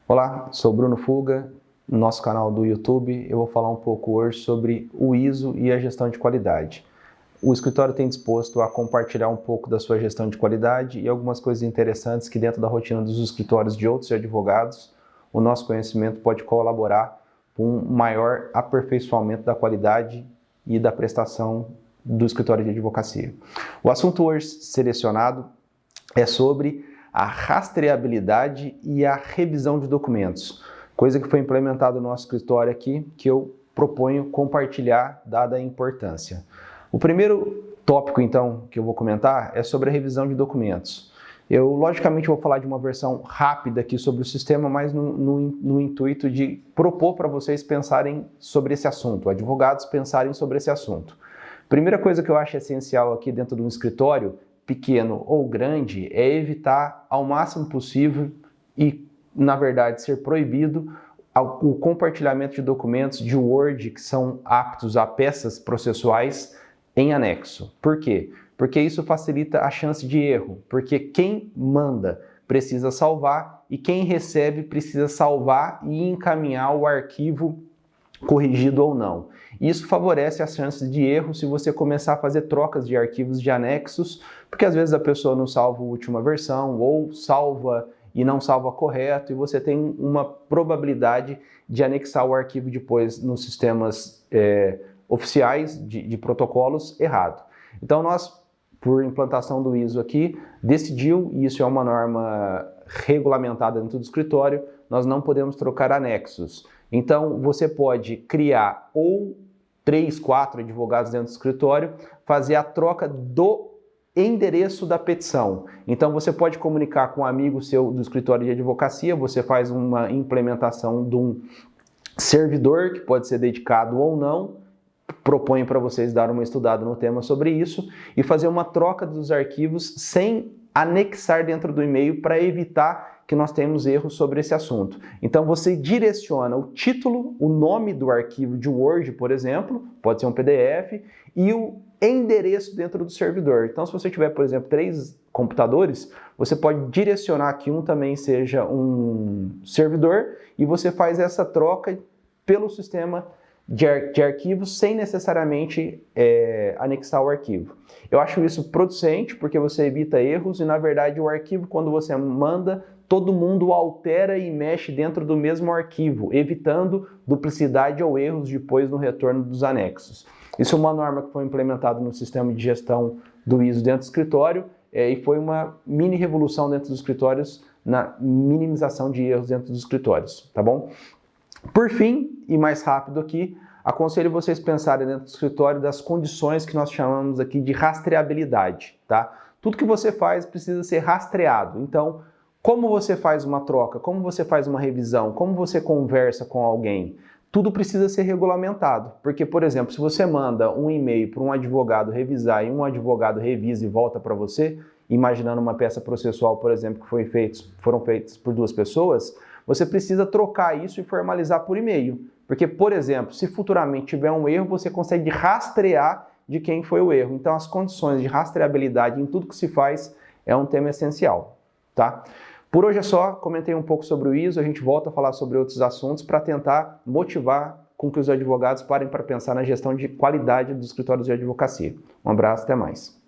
Olá, sou Bruno Fuga, no nosso canal do YouTube. Eu vou falar um pouco hoje sobre o ISO e a gestão de qualidade. O escritório tem disposto a compartilhar um pouco da sua gestão de qualidade e algumas coisas interessantes que dentro da rotina dos escritórios de outros advogados, o nosso conhecimento pode colaborar com um maior aperfeiçoamento da qualidade e da prestação do escritório de advocacia. O assunto hoje selecionado é sobre a rastreabilidade e a revisão de documentos, coisa que foi implementada no nosso escritório aqui, que eu proponho compartilhar, dada a importância. O primeiro tópico, então, que eu vou comentar é sobre a revisão de documentos. Eu, logicamente, vou falar de uma versão rápida aqui sobre o sistema, mas no intuito de propor para vocês pensarem sobre esse assunto, advogados pensarem sobre esse assunto. Primeira coisa que eu acho essencial aqui dentro de um escritório, pequeno ou grande, é evitar ao máximo possível e, na verdade, ser proibido o compartilhamento de documentos de Word que são aptos a peças processuais em anexo. Por quê? Porque isso facilita a chance de erro, porque quem manda precisa salvar e quem recebe precisa salvar e encaminhar o arquivo corrigido ou não. Isso favorece as chances de erro se você começar a fazer trocas de arquivos de anexos, porque às vezes a pessoa não salva a última versão ou salva e não salva correto e você tem uma probabilidade de anexar o arquivo depois nos sistemas oficiais de protocolos errado. Então nós, por implantação do ISO aqui, decidiu, e isso é uma norma regulamentada dentro do escritório, nós não podemos trocar anexos. Então você pode criar ou 3, 4 advogados dentro do escritório, fazer a troca do endereço da petição. Então você pode comunicar com um amigo seu do escritório de advocacia, você faz uma implementação de um servidor que pode ser dedicado ou não, proponho para vocês dar uma estudada no tema sobre isso e fazer uma troca dos arquivos sem anexar dentro do e-mail para evitar que nós tenhamos erros sobre esse assunto. Então você direciona o título, o nome do arquivo de Word, por exemplo, pode ser um PDF, e o endereço dentro do servidor. Então se você tiver, por exemplo, 3 computadores, você pode direcionar que um também seja um servidor e você faz essa troca pelo sistema de arquivos sem necessariamente anexar o arquivo. Eu acho isso producente porque você evita erros e, na verdade, o arquivo, quando você manda, todo mundo altera e mexe dentro do mesmo arquivo, evitando duplicidade ou erros depois no retorno dos anexos. Isso é uma norma que foi implementada no sistema de gestão do ISO dentro do escritório e foi uma mini revolução dentro dos escritórios na minimização de erros dentro dos escritórios, tá bom? Por fim, e mais rápido aqui, aconselho vocês pensarem dentro do escritório das condições que nós chamamos aqui de rastreabilidade, tá? Tudo que você faz precisa ser rastreado. Então, como você faz uma troca, como você faz uma revisão, como você conversa com alguém, tudo precisa ser regulamentado. Porque, por exemplo, se você manda um e-mail para um advogado revisar e um advogado revisa e volta para você, imaginando uma peça processual, por exemplo, que foram feitas por 2 pessoas, você precisa trocar isso e formalizar por e-mail. Porque, por exemplo, se futuramente tiver um erro, você consegue rastrear de quem foi o erro. Então, as condições de rastreabilidade em tudo que se faz é um tema essencial, tá? Por hoje é só, comentei um pouco sobre o ISO, a gente volta a falar sobre outros assuntos para tentar motivar com que os advogados parem para pensar na gestão de qualidade dos escritórios de advocacia. Um abraço, até mais.